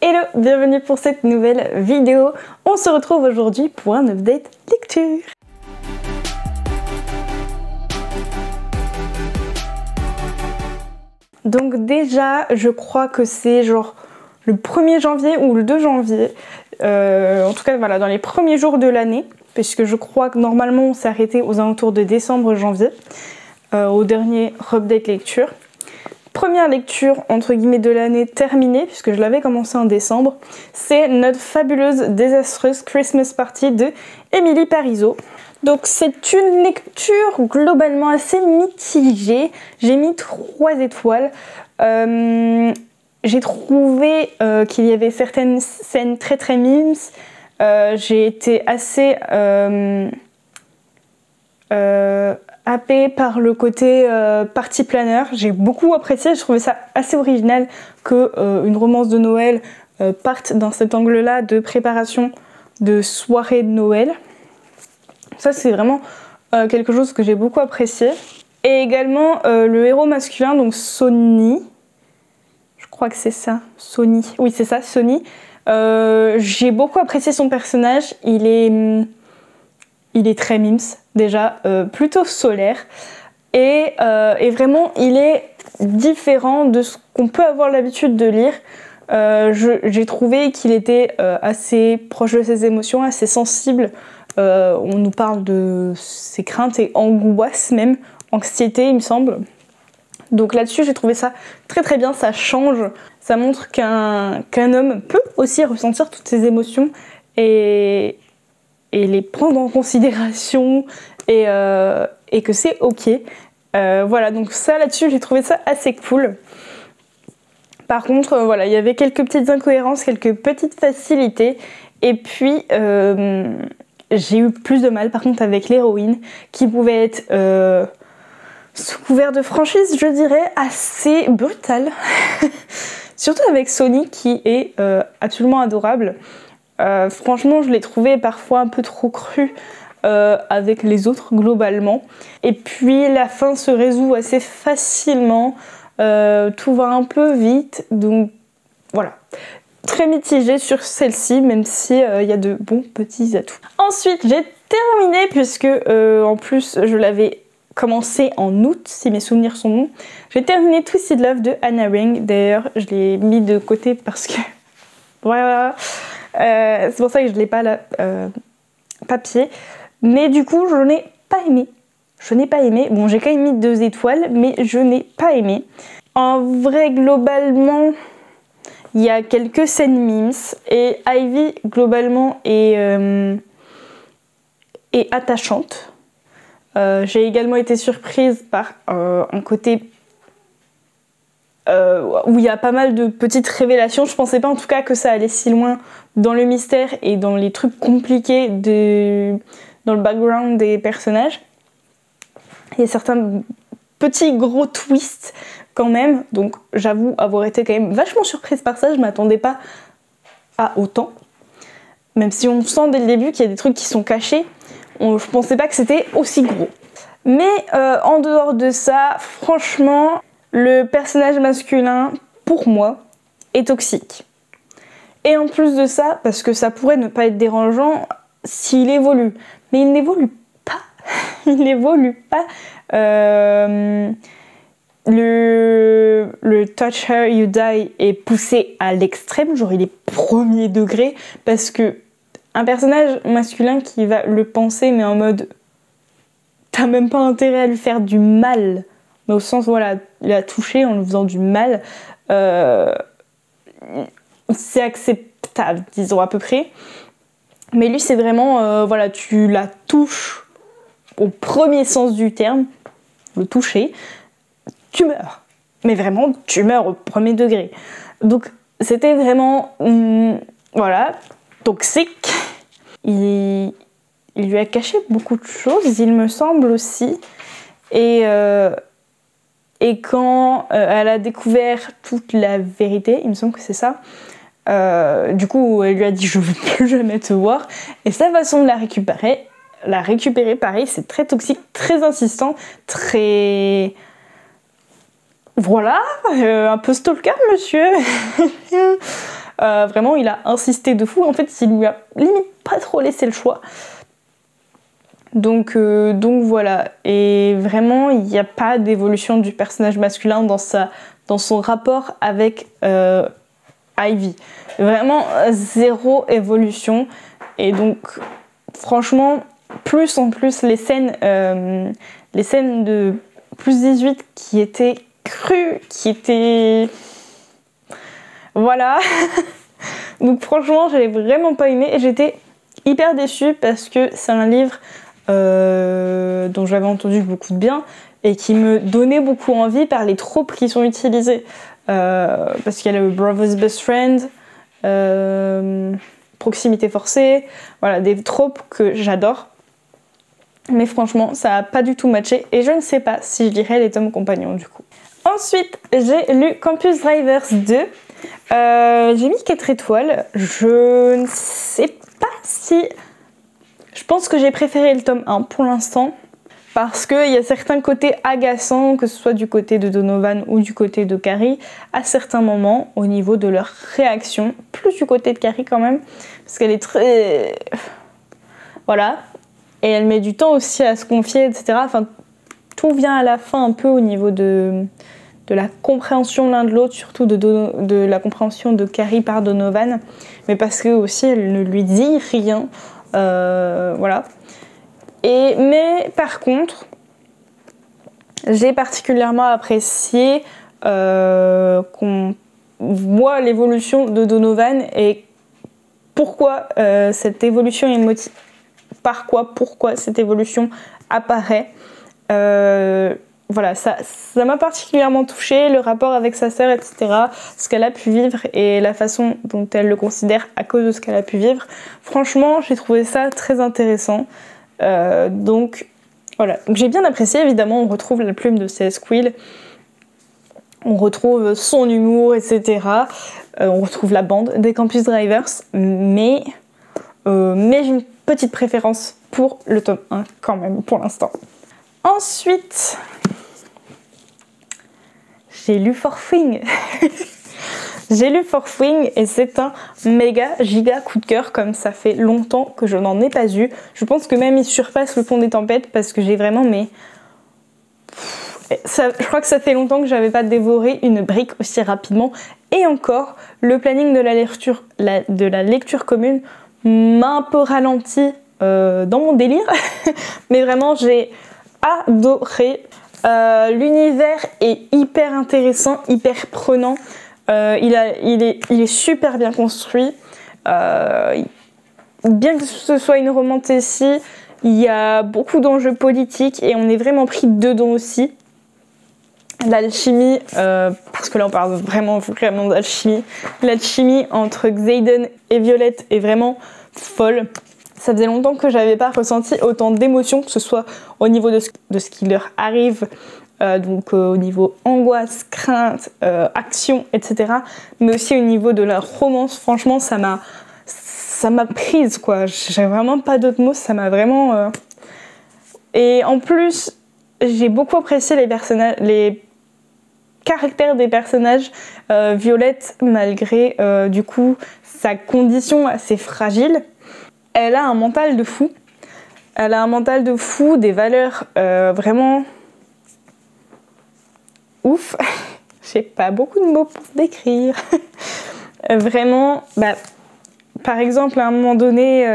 Hello, bienvenue pour cette nouvelle vidéo. On se retrouve aujourd'hui pour un update lecture. Donc déjà, je crois que c'est genre le 1er janvier ou le 2 janvier. En tout cas, voilà, dans les premiers jours de l'année. Puisque je crois que normalement on s'est arrêté aux alentours de décembre-janvier. Au dernier update lecture. Première lecture entre guillemets de l'année terminée, puisque je l'avais commencé en décembre, c'est notre fabuleuse désastreuse Christmas Party de Emily Parizeau. Donc c'est une lecture globalement assez mitigée, j'ai mis 3 étoiles. J'ai trouvé qu'il y avait certaines scènes très memes, j'ai été assez happée par le côté party planner. J'ai beaucoup apprécié, je trouvais ça assez original que une romance de Noël parte dans cet angle-là de préparation de soirée de Noël. Ça c'est vraiment quelque chose que j'ai beaucoup apprécié. Et également le héros masculin, donc Sonny, je crois que c'est ça, Sonny, oui c'est ça, Sonny. J'ai beaucoup apprécié son personnage, il est très mimes déjà, plutôt solaire et vraiment il est différent de ce qu'on peut avoir l'habitude de lire. J'ai trouvé qu'il était assez proche de ses émotions, assez sensible. On nous parle de ses craintes et angoisses même, anxiété il me semble. Donc là-dessus j'ai trouvé ça très bien, ça change, ça montre qu'un homme peut aussi ressentir toutes ses émotions et les prendre en considération et que c'est ok. Voilà, donc ça là-dessus j'ai trouvé ça assez cool. Par contre voilà, il y avait quelques petites incohérences, quelques petites facilités et puis j'ai eu plus de mal par contre avec l'héroïne qui pouvait être sous couvert de franchise, je dirais assez brutale. Surtout avec Sonny qui est absolument adorable. Franchement je l'ai trouvé parfois un peu trop cru avec les autres globalement. Et puis la fin se résout assez facilement, tout va un peu vite, donc voilà. Très mitigée sur celle-ci, même si y a de bons petits atouts. Ensuite j'ai terminé, puisque en plus je l'avais commencé en août, si mes souvenirs sont bons. J'ai terminé Twisted Love de Anna Ring, d'ailleurs je l'ai mis de côté parce que voilà. C'est pour ça que je ne l'ai pas là, papier. Mais du coup, je n'ai pas aimé. Je n'ai pas aimé. Bon, j'ai quand même mis 2 étoiles, mais je n'ai pas aimé. En vrai, globalement, il y a quelques scènes memes. Et Ivy, globalement, est attachante. J'ai également été surprise par un côté où il y a pas mal de petites révélations. Je pensais pas en tout cas que ça allait si loin dans le mystère et dans les trucs compliqués dans le background des personnages. Il y a certains petits gros twists quand même, donc j'avoue avoir été quand même vachement surprise par ça. Je m'attendais pas à autant, même si on sent dès le début qu'il y a des trucs qui sont cachés. Je pensais pas que c'était aussi gros. Mais en dehors de ça, franchement, le personnage masculin, pour moi, est toxique. Et en plus de ça, parce que ça pourrait ne pas être dérangeant s'il évolue. Mais il n'évolue pas. Il n'évolue pas. Le Touch Her, You Die est poussé à l'extrême. Genre il est premier degré. Parce que un personnage masculin qui va le penser, mais en mode... T'as même pas intérêt à lui faire du mal. Mais au sens, voilà, il a touché en lui faisant du mal. C'est acceptable, disons, à peu près. Mais lui, c'est vraiment, voilà, tu la touches au premier sens du terme, le toucher, tu meurs. Mais vraiment, tu meurs au premier degré. Donc, c'était vraiment, voilà, toxique. Il lui a caché beaucoup de choses, il me semble aussi. Et quand elle a découvert toute la vérité, il me semble que c'est ça, du coup elle lui a dit je veux plus jamais te voir. Et sa façon de la récupérer pareil, c'est très toxique, très insistant, très... Voilà, un peu stalker monsieur. Vraiment, il a insisté de fou. En fait, il lui a limite pas trop laissé le choix. Donc voilà. Et vraiment, il n'y a pas d'évolution du personnage masculin dans son rapport avec Ivy. Vraiment, zéro évolution. Et donc, franchement, plus en plus, les scènes de plus 18 qui étaient crues, qui étaient... Voilà. Donc franchement, j'avais vraiment pas aimé et j'étais hyper déçue parce que c'est un livre dont j'avais entendu beaucoup de bien et qui me donnait beaucoup envie par les tropes qui sont utilisés. Parce qu'il y a le Brother's Best Friend, proximité forcée, voilà, des tropes que j'adore. Mais franchement, ça n'a pas du tout matché et je ne sais pas si je lirai les tomes compagnons du coup. Ensuite, j'ai lu Campus Drivers 2. J'ai mis 4 étoiles. Je ne sais pas si... Je pense que j'ai préféré le tome 1 pour l'instant. Parce qu'il y a certains côtés agaçants, que ce soit du côté de Donovan ou du côté de Carrie, à certains moments, au niveau de leur réaction. Plus du côté de Carrie quand même. Parce qu'elle est très... Voilà. Et elle met du temps aussi à se confier, etc. Enfin, tout vient à la fin un peu au niveau de la compréhension l'un de l'autre, surtout de la compréhension de Carrie par Donovan. Mais parce que aussi, elle ne lui dit rien. Voilà. Mais par contre, j'ai particulièrement apprécié qu'on voit l'évolution de Donovan et pourquoi cette évolution est motivée. Pourquoi cette évolution apparaît. Voilà, ça m'a particulièrement touchée, le rapport avec sa sœur, etc. Ce qu'elle a pu vivre et la façon dont elle le considère à cause de ce qu'elle a pu vivre. Franchement, j'ai trouvé ça très intéressant. Donc, voilà. Donc, j'ai bien apprécié, évidemment, on retrouve la plume de C.S. Quill. On retrouve son humour, etc. On retrouve la bande des Campus Drivers. Mais j'ai une petite préférence pour le tome 1 quand même pour l'instant. Ensuite, j'ai lu Fourth Wing. J'ai lu Fourth Wing et c'est un méga giga coup de cœur, comme ça fait longtemps que je n'en ai pas eu. Je pense que même il surpasse Le Pont des Tempêtes parce que j'ai vraiment je crois que ça fait longtemps que j'avais pas dévoré une brique aussi rapidement. Et encore, le planning de la lecture commune m'a un peu ralenti dans mon délire. Mais vraiment, j'ai adoré. L'univers est hyper intéressant, hyper prenant. Il est super bien construit. Bien que ce soit une romantécie, il y a beaucoup d'enjeux politiques et on est vraiment pris dedans aussi. L'alchimie, parce que là on parle vraiment d'alchimie. L'alchimie entre Xaden et Violette est vraiment folle. Ça faisait longtemps que j'avais pas ressenti autant d'émotions, que ce soit au niveau de ce qui leur arrive, donc au niveau angoisse, crainte, action, etc. Mais aussi au niveau de la romance. Franchement, ça m'a prise, quoi. J'ai vraiment pas d'autres mots, ça m'a vraiment... Et en plus, j'ai beaucoup apprécié les caractères des personnages. Violette, malgré du coup sa condition assez fragile, elle a un mental de fou. Elle a un mental de fou, des valeurs vraiment ouf. J'ai pas beaucoup de mots pour décrire. Vraiment, par exemple, à un moment donné,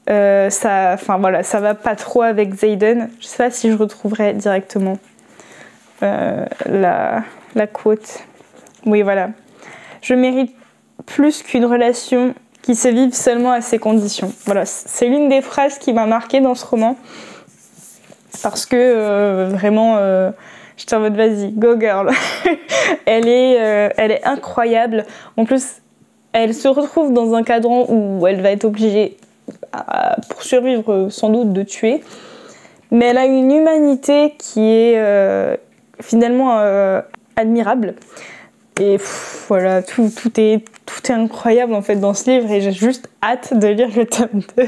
ça va pas trop avec Xaden. Je sais pas si je retrouverai directement la quote. Oui, voilà. Je mérite plus qu'une relation qui se vive seulement à ses conditions. Voilà, c'est l'une des phrases qui m'a marquée dans ce roman. Parce que vraiment, j'étais en mode vas-y, go girl. Elle est incroyable. En plus, elle se retrouve dans un cadran où elle va être obligée, pour survivre, sans doute de tuer. Mais elle a une humanité qui est finalement admirable. Et voilà, tout est incroyable en fait dans ce livre et j'ai juste hâte de lire le tome 2.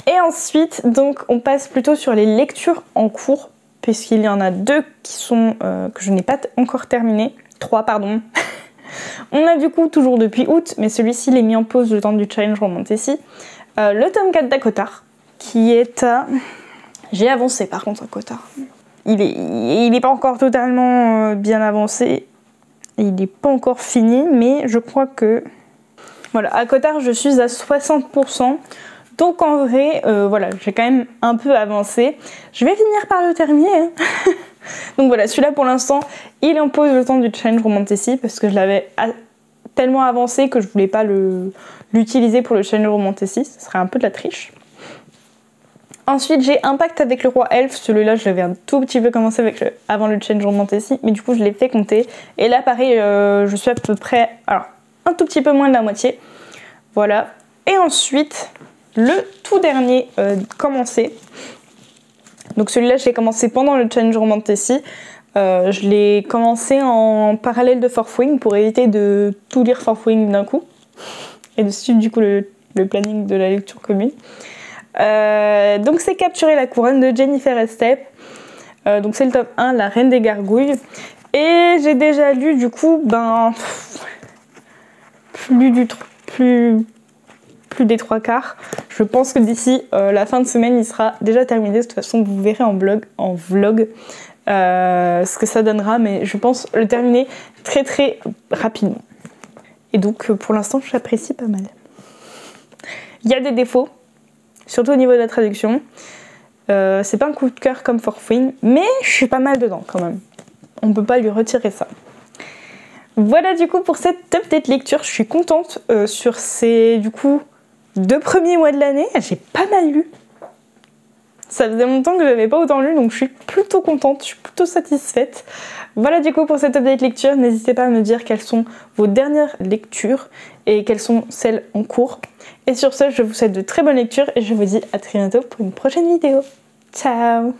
Et ensuite, donc, on passe plutôt sur les lectures en cours, puisqu'il y en a 2 qui sont que je n'ai pas encore terminées. 3, pardon. On a du coup, toujours depuis août, mais celui-ci il est mis en pause le temps du challenge Romantasy, le tome 4 d'Akotar, qui est à... J'ai avancé par contre à Kotar. Il est pas encore totalement bien avancé, il n'est pas encore fini, mais je crois que... Voilà, à Kotar je suis à 60%. Donc en vrai, voilà, j'ai quand même un peu avancé. Je vais finir par le terminer. Hein. Donc voilà, celui-là pour l'instant, il impose le temps du challenge Romantasy parce que je l'avais tellement avancé que je voulais pas l'utiliser pour le challenge Romantasy. Ce serait un peu de la triche. Ensuite, j'ai un pacte avec le roi elfe. Celui-là, je l'avais un tout petit peu commencé avant le challenge Romantasy, mais du coup, je l'ai fait compter. Et là, pareil, je suis à peu près, alors, un tout petit peu moins de la moitié. Voilà. Et ensuite... Le tout dernier commencé. Donc celui-là, je l'ai commencé pendant le challenge Romantasy. Je l'ai commencé en parallèle de Forthwing pour éviter de tout lire Forthwing d'un coup. Et de suivre du coup le planning de la lecture commune. Donc c'est Capturer la couronne de Jennifer Estep. Donc c'est le tome 1, La Reine des Gargouilles. Et j'ai déjà lu du coup, plus des 3/4. Je pense que d'ici la fin de semaine, il sera déjà terminé. De toute façon, vous verrez en vlog ce que ça donnera, mais je pense le terminer très très rapidement. Et donc, pour l'instant, j'apprécie pas mal. Il y a des défauts, surtout au niveau de la traduction. C'est pas un coup de cœur comme Forthwing, mais je suis pas mal dedans quand même. On peut pas lui retirer ça. Voilà du coup pour cette update lecture. Je suis contente sur ces du coup 2 premiers mois de l'année, j'ai pas mal lu. Ça faisait longtemps que j'avais pas autant lu, donc je suis plutôt contente, je suis plutôt satisfaite. Voilà du coup pour cette update lecture. N'hésitez pas à me dire quelles sont vos dernières lectures et quelles sont celles en cours. Et sur ce, je vous souhaite de très bonnes lectures et je vous dis à très bientôt pour une prochaine vidéo. Ciao!